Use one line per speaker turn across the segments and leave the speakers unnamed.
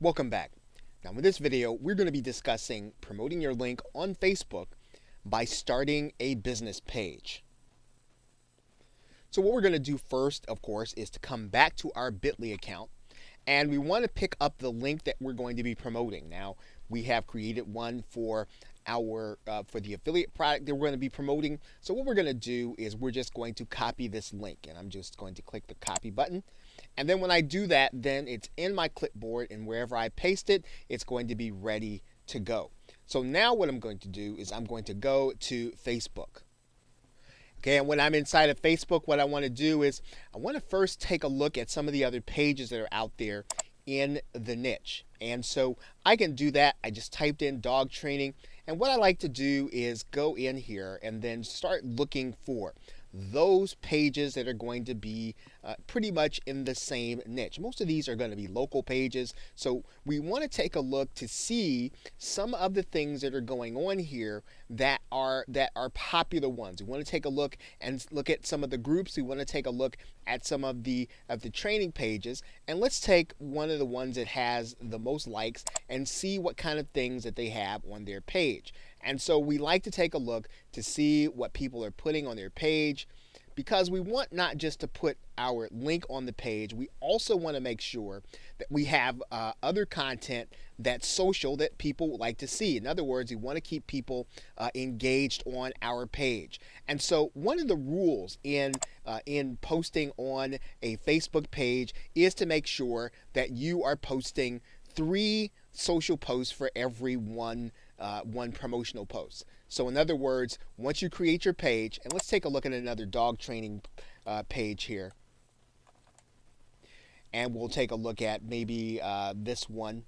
Welcome back. Now in this video, we're going to be discussing promoting your link on Facebook by starting a business page. So what we're going to do first, of course, is to come back to our Bitly account, and we want to pick up the link that we're going to be promoting. Now, we have created one for for the affiliate product that we're going to be promoting. So what we're going to do is we're just going to copy this link, and I'm just going to click the copy button. And then when I do that, then it's in my clipboard, and wherever I paste it, it's going to be ready to go. So now what I'm going to do is I'm going to go to Facebook. Okay, and when I'm inside of Facebook, what I want to do is I want to first take a look at some of the other pages that are out there in the niche. And so I can do that. I just typed in dog training. And what I like to do is go in here and then start looking for those pages that are going to be pretty much in the same niche. Most of these are going to be local pages, so we want to take a look to see some of the things that are going on here that are popular ones. We want to take a look and look at some of the groups. We want to take a look at some of the training pages, and let's take one of the ones that has the most likes and see what kind of things that they have on their page. And so we like to take a look to see what people are putting on their page, because we want not just to put our link on the page, we also want to make sure that we have other content that's social that people like to see. In other words, we want to keep people engaged on our page. And so one of the rules in posting on a Facebook page is to make sure that you are posting 3 social posts for every one promotional post. So in other words, once you create your page, and let's take a look at another dog training page here, and we'll take a look at maybe this one,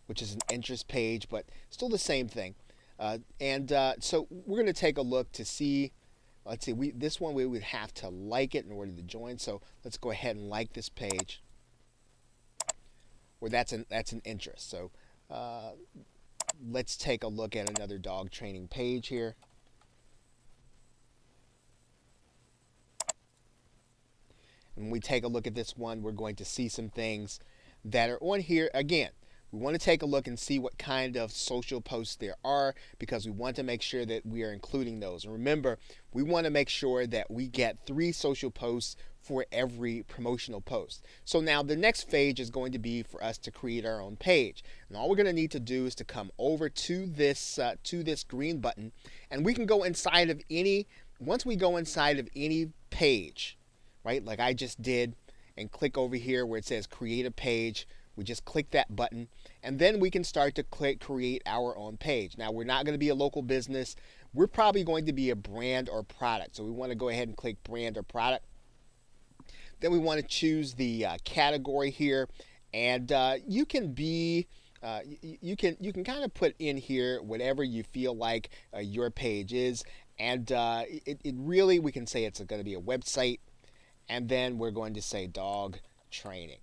which is an interest page, but still the same thing. So we're going to take a look to see. Let's see, this one we would have to like it in order to join. So let's go ahead and like this page, where that's an interest. So let's take a look at another dog training page here. And when we take a look at this one, we're going to see some things that are on here. Again, we want to take a look and see what kind of social posts there are, because we want to make sure that we are including those. And remember, we want to make sure that we get 3 social posts for every promotional post. So now the next phase is going to be for us to create our own page. And all we're going to need to do is to come over to this green button, and we can go inside of once we go inside of any page, right, like I just did, and click over here where it says create a page. We just click that button, and then we can start to create our own page. Now, we're not going to be a local business. We're probably going to be a brand or product. So we want to go ahead and click brand or product. Then we want to choose the category here, and you can kind of put in here whatever you feel like your page is, and it really, we can say it's going to be a website, and then we're going to say dog training.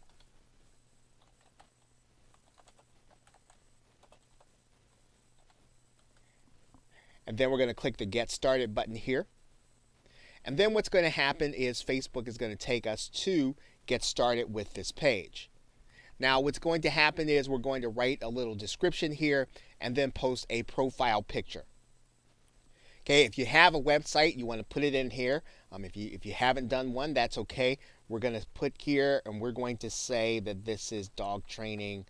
And then we're going to click the Get Started button here. And then what's going to happen is Facebook is going to take us to get started with this page. Now what's going to happen is we're going to write a little description here and then post a profile picture. Okay, if you have a website, you want to put it in here. If you haven't done one, that's okay. We're going to put here, and we're going to say that this is dog training.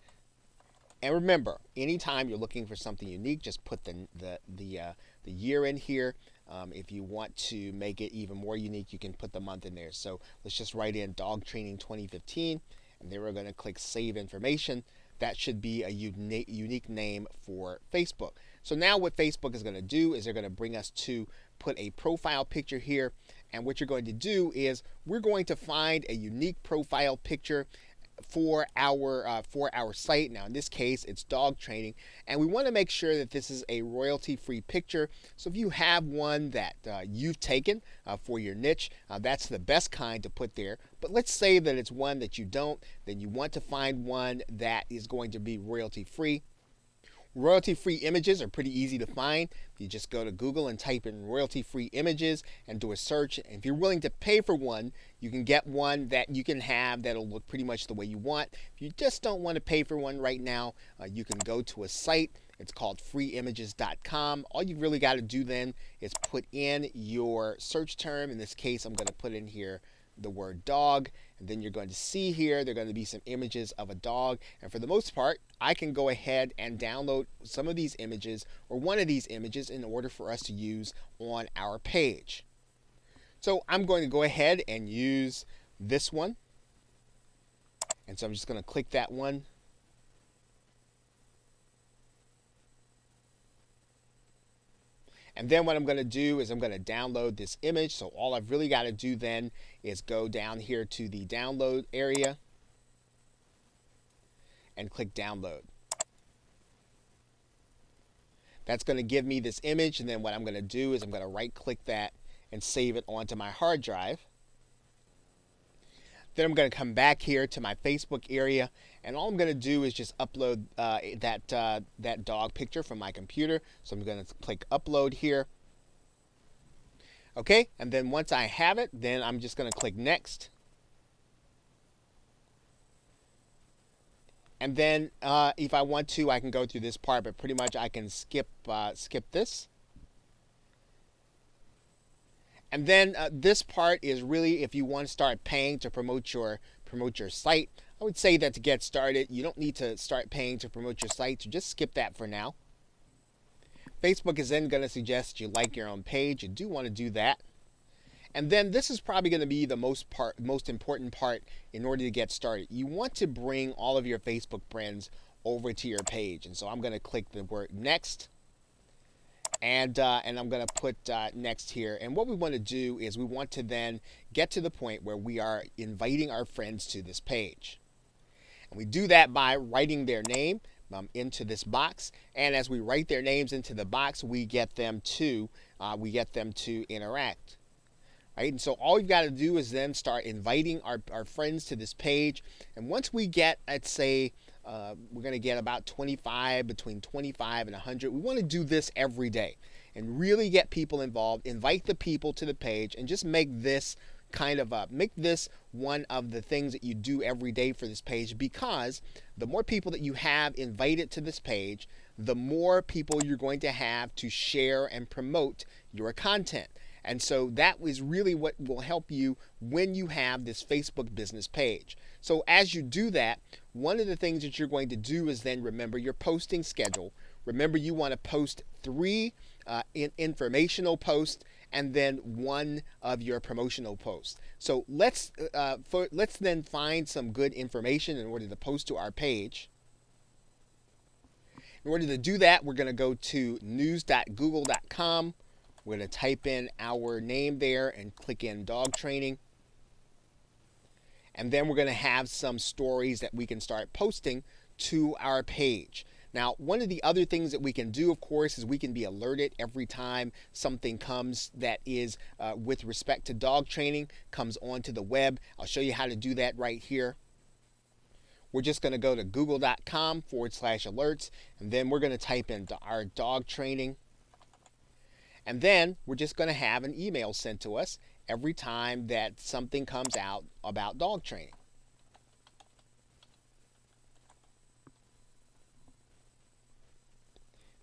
And remember, anytime you're looking for something unique, just put the year in here. If you want to make it even more unique, you can put the month in there. So let's just write in dog training 2015, and then we're going to click save information. That should be a unique name for Facebook. So now what Facebook is going to do is they're going to bring us to put a profile picture here. And what you're going to do is we're going to find a unique profile picture for our site. Now in this case it's dog training, and we want to make sure that this is a royalty-free picture. So if you have one that you've taken for your niche, that's the best kind to put there. But let's say that it's one that you don't, then you want to find one that is going to be royalty-free. Royalty-free images are pretty easy to find. You just go to Google and type in royalty-free images and do a search. And if you're willing to pay for one, you can get one that you can have that'll look pretty much the way you want. If you just don't want to pay for one right now, you can go to a site. It's called freeimages.com. All you really got to do then is put in your search term. In this case, I'm going to put in here the word dog, and then you're going to see here there are going to be some images of a dog, and for the most part I can go ahead and download some of these images or one of these images in order for us to use on our page. So I'm going to go ahead and use this one, and so I'm just going to click that one. And then what I'm going to do is I'm going to download this image. So all I've really got to do then is go down here to the download area and click download. That's going to give me this image, and then what I'm going to do is I'm going to right click that and save it onto my hard drive. Then I'm going to come back here to my Facebook area, and all I'm going to do is just upload that dog picture from my computer. So I'm going to click upload here. Okay, and then once I have it, then I'm just going to click next. And then if I want to, I can go through this part, but pretty much I can skip this. And then this part is really if you want to start paying to promote your site. I would say that to get started, you don't need to start paying to promote your site, so just skip that for now. Facebook is then going to suggest you like your own page. You do want to do that. And then this is probably going to be the most important part in order to get started. You want to bring all of your Facebook friends over to your page. And so I'm going to click the word next. And I'm going to put next here. And what we want to do is we want to then get to the point where we are inviting our friends to this page. And we do that by writing their name into this box. And as we write their names into the box, we get them to interact. Right? And so all you've got to do is then start inviting our friends to this page. And once we get, let's say, we're going to get about between 25 and 100. We want to do this every day and really get people involved, invite the people to the page, and just make this make this one of the things that you do every day for this page, because the more people that you have invited to this page, the more people you're going to have to share and promote your content. And so that is really what will help you when you have this Facebook business page. So as you do that, one of the things that you're going to do is then remember your posting schedule. Remember, you want to post 3 informational posts and then 1 of your promotional posts. So let's then find some good information in order to post to our page. In order to do that, we're going to go to news.google.com. We're going to type in our name there and click in dog training. And then we're going to have some stories that we can start posting to our page. Now, one of the other things that we can do, of course, is we can be alerted every time something comes that is with respect to dog training comes onto the web. I'll show you how to do that right here. We're just going to go to google.com/alerts, and then we're going to type in our dog training. And then we're just going to have an email sent to us every time that something comes out about dog training.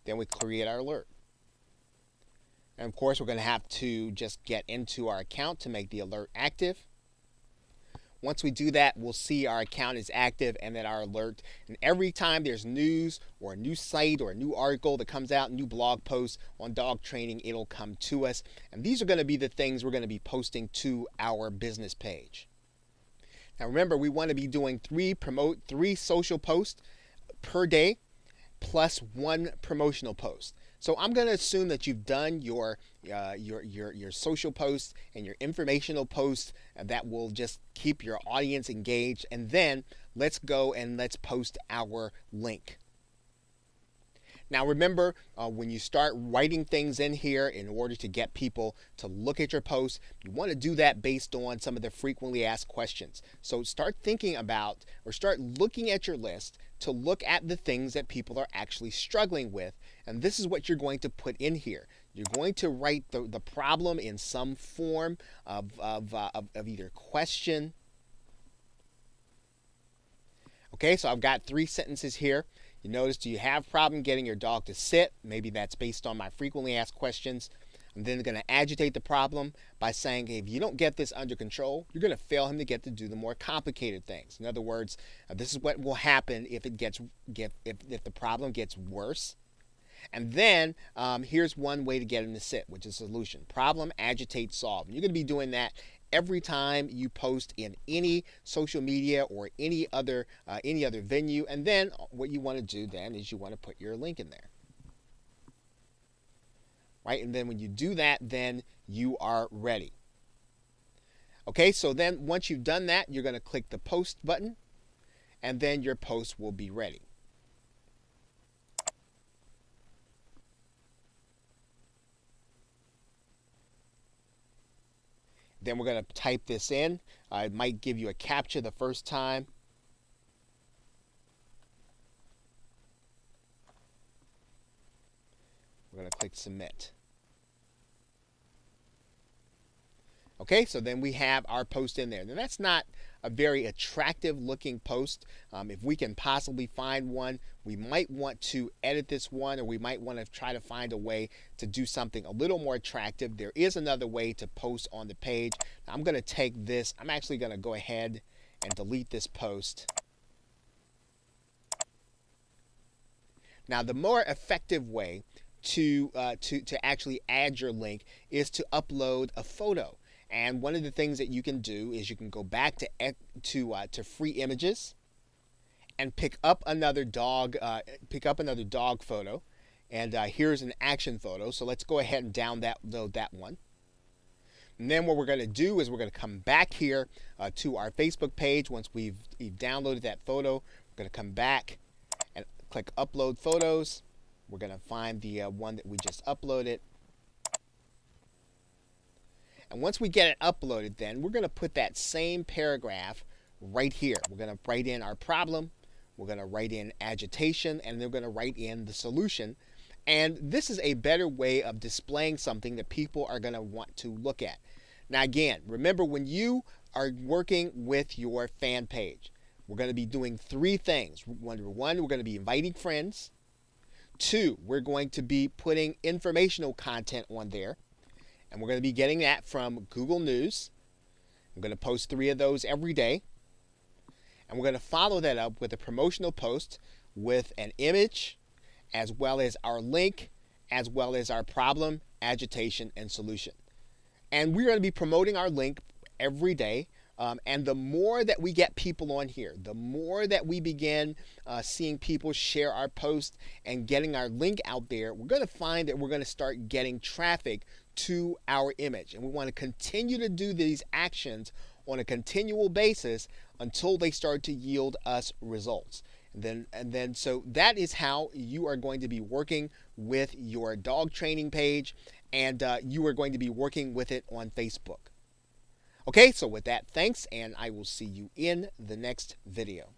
Then we create our alert. And of course, we're going to have to just get into our account to make the alert active. Once we do that, we'll see our account is active and then our alert. And every time there's news or a new site or a new article that comes out, new blog posts on dog training, it'll come to us. And these are going to be the things we're going to be posting to our business page. Now remember, we want to be doing 3 social posts per day plus 1 promotional post. So I'm going to assume that you've done your social posts and your informational posts that will just keep your audience engaged. And then let's go and let's post our link. Now remember, when you start writing things in here in order to get people to look at your posts, you want to do that based on some of the frequently asked questions. So start thinking about, or start looking at your list to look at the things that people are actually struggling with. And this is what you're going to put in here. You're going to write the problem in some form of either question. Okay, so I've got 3 sentences here. You notice, do you have a problem getting your dog to sit? Maybe that's based on my frequently asked questions. I'm then going to agitate the problem by saying, hey, if you don't get this under control, you're going to fail him to get to do the more complicated things. In other words, this is what will happen if if the problem gets worse. And then here's one way to get him to sit, which is solution. Problem, agitate, solve. And you're going to be doing that every time you post in any social media or any other venue. And then what you want to do then is you want to put your link in there. Right? And then when you do that, then you are ready. Okay, so then once you've done that, you're going to click the post button, and then your post will be ready. Then we're going to type this in. It might give you a CAPTCHA the first time. We're going to click submit. Okay, so then we have our post in there. Now that's not a very attractive looking post. If we can possibly find one, we might want to edit this one, or we might want to try to find a way to do something a little more attractive. There is another way to post on the page. Now, I'm going to take this. I'm actually going to go ahead and delete this post. Now, the more effective way to actually add your link is to upload a photo. And one of the things that you can do is you can go back to free images and pick up another dog photo. And here's an action photo. So let's go ahead and download that one. And then what we're going to do is we're going to come back here to our Facebook page. Once we've downloaded that photo, we're going to come back and click upload photos. We're going to find the one that we just uploaded. And once we get it uploaded, then we're going to put that same paragraph right here. We're going to write in our problem. We're going to write in agitation, and then we're going to write in the solution. And this is a better way of displaying something that people are going to want to look at. Now, again, remember, when you are working with your fan page, we're going to be doing 3 things. Number 1, we're going to be inviting friends. 2, we're going to be putting informational content on there. And we're going to be getting that from Google News. I'm going to post 3 of those every day. And we're going to follow that up with a promotional post with an image, as well as our link, as well as our problem, agitation, and solution. And we're going to be promoting our link every day. And the more that we get people on here, the more that we begin seeing people share our post and getting our link out there, we're going to find that we're going to start getting traffic to our image. And we want to continue to do these actions on a continual basis until they start to yield us results. And then so that is how you are going to be working with your dog training page, and you are going to be working with it on Facebook. Okay, so with that, thanks, and I will see you in the next video.